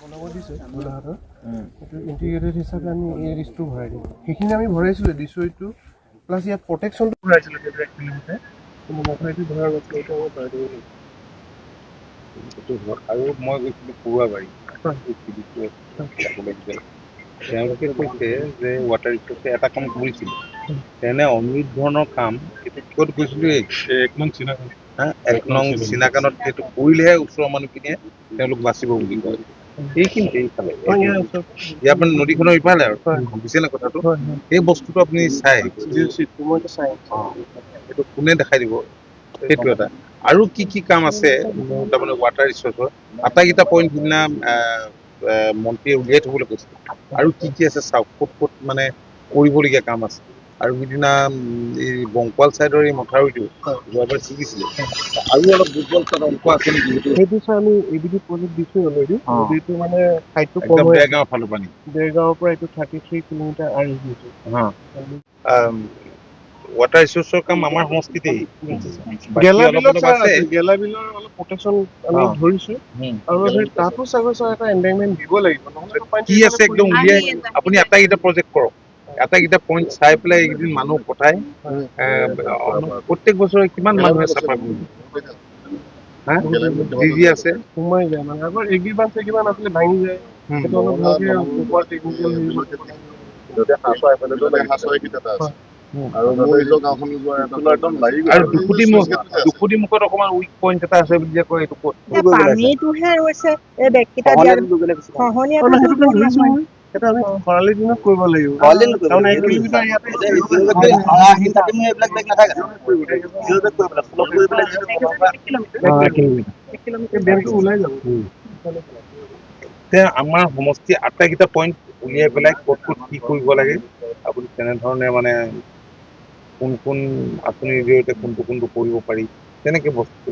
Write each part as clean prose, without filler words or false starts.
বনাব দিছে গোলাঘাটৰ এইটো ইণ্টিগ্ৰেটেড হিচাপে আমি এই ৰিচটো ভৰাই দিম সেইখিনি আমি ভৰাইছিলোঁ দিছোঁ এইটো প্লাছ ইয়াত প্ৰটেকশ্যনটো ভৰাইছিলোঁ সেইটো একচুৱেলিতে কিন্তু মথাইটো ধৰাৰ বস্তু এইটো আমি ভৰাই দিব লাগিব আৰু মই গৈছিলোঁ পৰুৱাবাৰী তেওঁলোকে কৈছে যে ৱাটাৰ ৰিচোৰ্চে এটা কাম কৰিছিল তেনে অমৃত ধৰণৰ কাম এইটো ক'ত গৈছিলোঁ এক নং চিনাকানত সেইটো কৰিলেহে ওচৰৰ মানুহখিনিয়ে তেওঁলোক বাচিব বুলি কয় সেইখিনিতে এইফালে ইয়াৰ পৰা নদীখনৰ ইফালে আৰু বুজিছেনে কথাটো এই বস্তুটো আপুনি চাই এইটো কোনে দেখাই দিব সেইটো এটা আৰু কি কি কাম আছে তাৰমানে ৱাটাৰ ৰিচোৰ্চৰ আটাইকেইটা পইণ্ট সিদিনা মন্ত্ৰীয়ে উলিয়াই থবলৈ কৈছে আৰু কি কি আছে চাওক ক'ত ক'ত মানে কৰিবলগীয়া কাম আছে আৰু সিদিনা এই বংকোৱাল চাইডৰ এই মথাউৰিটো যোৱাবাৰ ছিগিছিলে আৰু অলপ দুৰ্বল অংশ আছে নেকি সেইটো চাই আমি এইবিধি প্ৰজেক্ট দিছোঁ অলৰেডি নদীটো মানে ঠাইটো কম একদম হৈ বেয়া গাঁৱৰ ফালৰ পানী দেৰগাঁৱৰ পৰা এইটো 33 কিলোমিটাৰ আৰু দিছোঁ ৱাটাৰ ৰিচোৰ্চৰ কাম আমাৰ সংস্কৃতি গেলাবিলৰ অলপ প্ৰটেকশ্যন আমি ধৰিছোঁ আৰু তাতো চাগৈ এটা এনভাইৰনমেণ্ট দিব লাগিব কি আছে একদম উলিয়াই আপুনি আটাইকেইটা প্ৰজেক্ট কৰক আটাইকেইটা পইণ্ট চাই পেলাই এইকেইদিন মানুহ পঠাই প্ৰত্যেক বছৰে কিমান মানুহে চাফা কৰিব যি আছে সোমাই যায় মানে আগৰ এগ্ৰিবান চেগ্ৰিবান আছিলে ভাঙি যায় সেইটো অলপ ভালকে ওপৰত টেকনিকেল আৰু দুখুটি মুখত অকমান উইক পইণ্ট এটা আছে বুলি যে কয় এইটো ক'ত পানীটোহে ৰৈছে এই ব্যক্তিটা এটা আমি খৰালি দিনত কৰিব লাগিব কাৰণ 1 কিলোমিটাৰ ইয়াতে ওলাই যাব আমাৰ সমষ্টি আটাইকেইটা পইণ্ট উলিয়াই পেলাই ক'ত ক'ত কি কৰিব লাগে আপুনি তেনেধৰণে মানে কোন কোন আঁচনিৰ জৰিয়তে কোনটো কোনটো কৰিব পাৰি তেনেকে বস্তু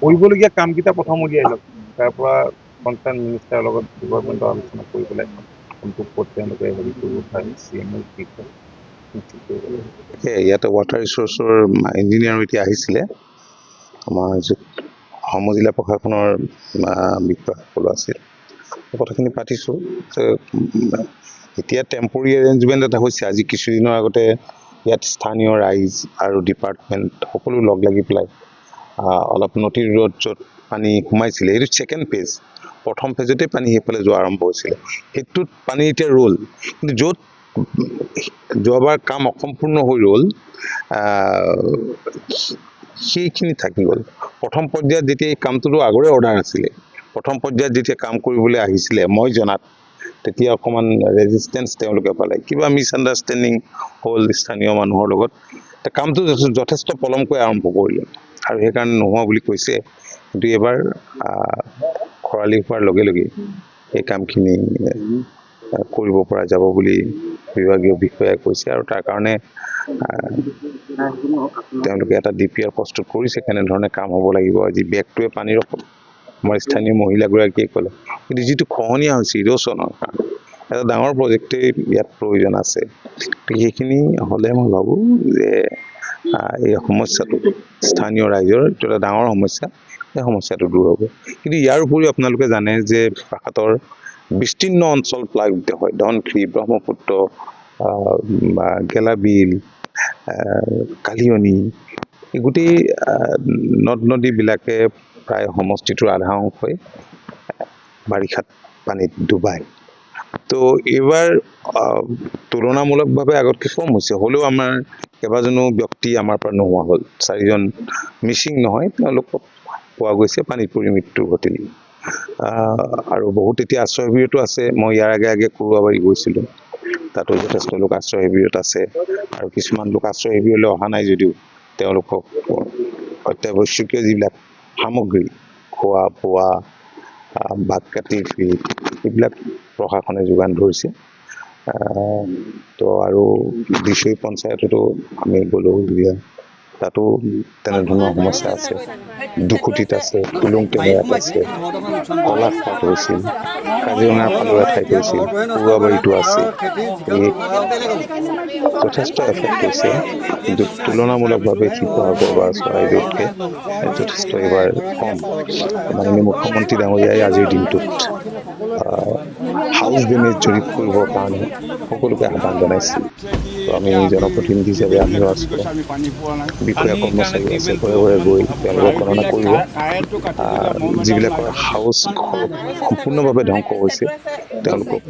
কৰিবলগীয়া কামকেইটা প্ৰথম উলিয়াই লওক তাৰ পৰা কনচাৰ্ণ মিনিষ্টাৰৰ লগত ডিপাৰ্টমেণ্টৰ আলোচনা কৰি পেলাই কোনটো ক'ত তেওঁলোকে হেৰি কৰিব পাৰে CMO কি কয় ইয়াতে ৱাটাৰ ৰিচোৰ্চৰ ইঞ্জিনিয়াৰ এতিয়া আহিছিলে আমাৰ সমজিলা প্ৰশাসনৰ বিষয়াসকলো আছিল কথাখিনি পাতিছোঁ এতিয়া টেম্পৰী এৰেঞ্জমেণ্ট এটা হৈছে আজি কিছুদিনৰ আগতে ইয়াত স্থানীয় ৰাইজ আৰু ডিপাৰ্টমেণ্ট সকলো লগ লাগি পেলাই অলপ নদীৰ ৰোড য'ত পানী সোমাইছিলে এইটো ছেকেণ্ড ফেজ প্ৰথম ফেজতে পানী সেইফালে যোৱা আৰম্ভ হৈছিলে সেইটোত পানী এতিয়া ৰ'ল কিন্তু য'ত যোৱাবাৰ কাম অসম্পূৰ্ণ হৈ ৰ'ল সেইখিনি থাকি গ'ল প্ৰথম পৰ্যায়ত যেতিয়া এই কামটোতো আগৰে অৰ্ডাৰ আছিলে প্ৰথম পৰ্যায়ত যেতিয়া কাম কৰিবলৈ আহিছিলে মই জনাত তেতিয়া অকণমান ৰেজিষ্টেঞ্চ তেওঁলোকে পালে কিবা মিছ আণ্ডাৰষ্টেণ্ডিং হ'ল স্থানীয় মানুহৰ লগত কামটো যথেষ্ট পলমকৈ আৰম্ভ কৰিলে আৰু সেইকাৰণে নোহোৱা বুলি কৈছে কিন্তু এবাৰ খৰালি হোৱাৰ লগে লগে এই কামখিনি কৰিব পৰা যাব বুলি বিভাগীয় বিষয়াই কৈছে আৰু তাৰ কাৰণে তেওঁলোকে এটা DPR প্ৰস্তুত কৰিছে কেনেধৰণে কাম হ'ব লাগিব আজি বেগটোৱে পানীৰ আমাৰ স্থানীয় মহিলাগৰাকীয়ে ক'লে কিন্তু যিটো খহনীয়া হৈছে ইৰ'চনৰ কাৰণে এটা ডাঙৰ প্ৰজেক্টেই ইয়াত প্ৰয়োজন আছে সেইখিনি হ'লে মই ভাবোঁ যে এই সমস্যাটো স্থানীয় ৰাইজৰ এইটো এটা ডাঙৰ সমস্যা এই সমস্যাটো দূৰ হ'ব কিন্তু ইয়াৰ উপৰিও আপোনালোকে জানে যে প্ৰাকাতৰ বিস্তীৰ্ণ অঞ্চল প্লাবিত হয় ধনশিৰি ব্ৰহ্মপুত্ৰ গেলাবিল কালিয়নী এই গোটেই নদ নদীবিলাকে প্ৰায় সমষ্টিটোৰ আধা অংশই বাৰিষাত পানীত ডুবায় তো এইবাৰ তুলনামূলকভাৱে আগতকৈ কম হৈছে হ'লেও আমাৰ কেইবাজনো ব্যক্তি আমাৰ পৰা নোহোৱা হ'ল 4জন মিচিং নহয় তেওঁলোকক পোৱা গৈছে পানীত পৰি মৃত্যু ঘটিল আৰু বহুত এতিয়া আশ্ৰয় শিবিৰতো আছে মই ইয়াৰ আগে কুৰুৱাবাৰী গৈছিলোঁ তাতো যথেষ্ট লোক আশ্ৰয় শিবিৰত আছে আৰু কিছুমান লোক আশ্ৰয় শিবিৰলৈ অহা নাই যদিও তেওঁলোকক অত্যাৱশ্যকীয় যিবিলাক সামগ্ৰী খোৱা বোৱা বাট কাটি ফিট এইবিলাক প্ৰশাসনে যোগান ধৰিছে তো আৰু বিশ্বই পঞ্চায়ততো আমি গ'লোঁ তাতো তেনেধৰণৰ সমস্যা আছে। দুকুটিত আছে, খুলুং টেঙাত আছে, কলাখাত হৈছিল, কাজিৰঙাৰ ফালেও এঠাইত হৈছিল, পৰুৱাবাৰীতো আছে। যথেষ্ট এফেক্ট হৈছে, কিন্তু তুলনামূলকভাৱে শিৱসাগৰ বা চৰাইদেউতকৈ যথেষ্ট এইবাৰ কম। মাননীয় মুখ্যমন্ত্ৰী ডাঙৰীয়াই আজিৰ দিনটোত হাউচ ডেমেজ জৰীপ কৰিবৰ কাৰণে সকলোকে আহ্বান জনাইছিল। তো আমি জনপ্ৰতিনিধি হিচাপে আমিও আছোঁ, বিষয়া কৰ্মচাৰী আছে, ঘৰে ঘৰে গৈ তেওঁলোকক গণনা কৰিব। যিবিলাকৰ হাউচ সম্পূৰ্ণভাৱে ধ্বংস হৈছে তেওঁলোকক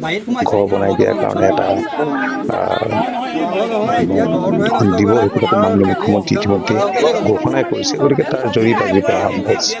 ঘৰ বনাই দিয়াৰ কাৰণে এটা দিব, সেইটো কথা মাননীয় মুখ্যমন্ত্ৰী ইতিমধ্যে ঘোষণাই কৰিছে। গতিকে তাৰ জৰীপ আজিৰ পৰা আৰম্ভ হৈছে।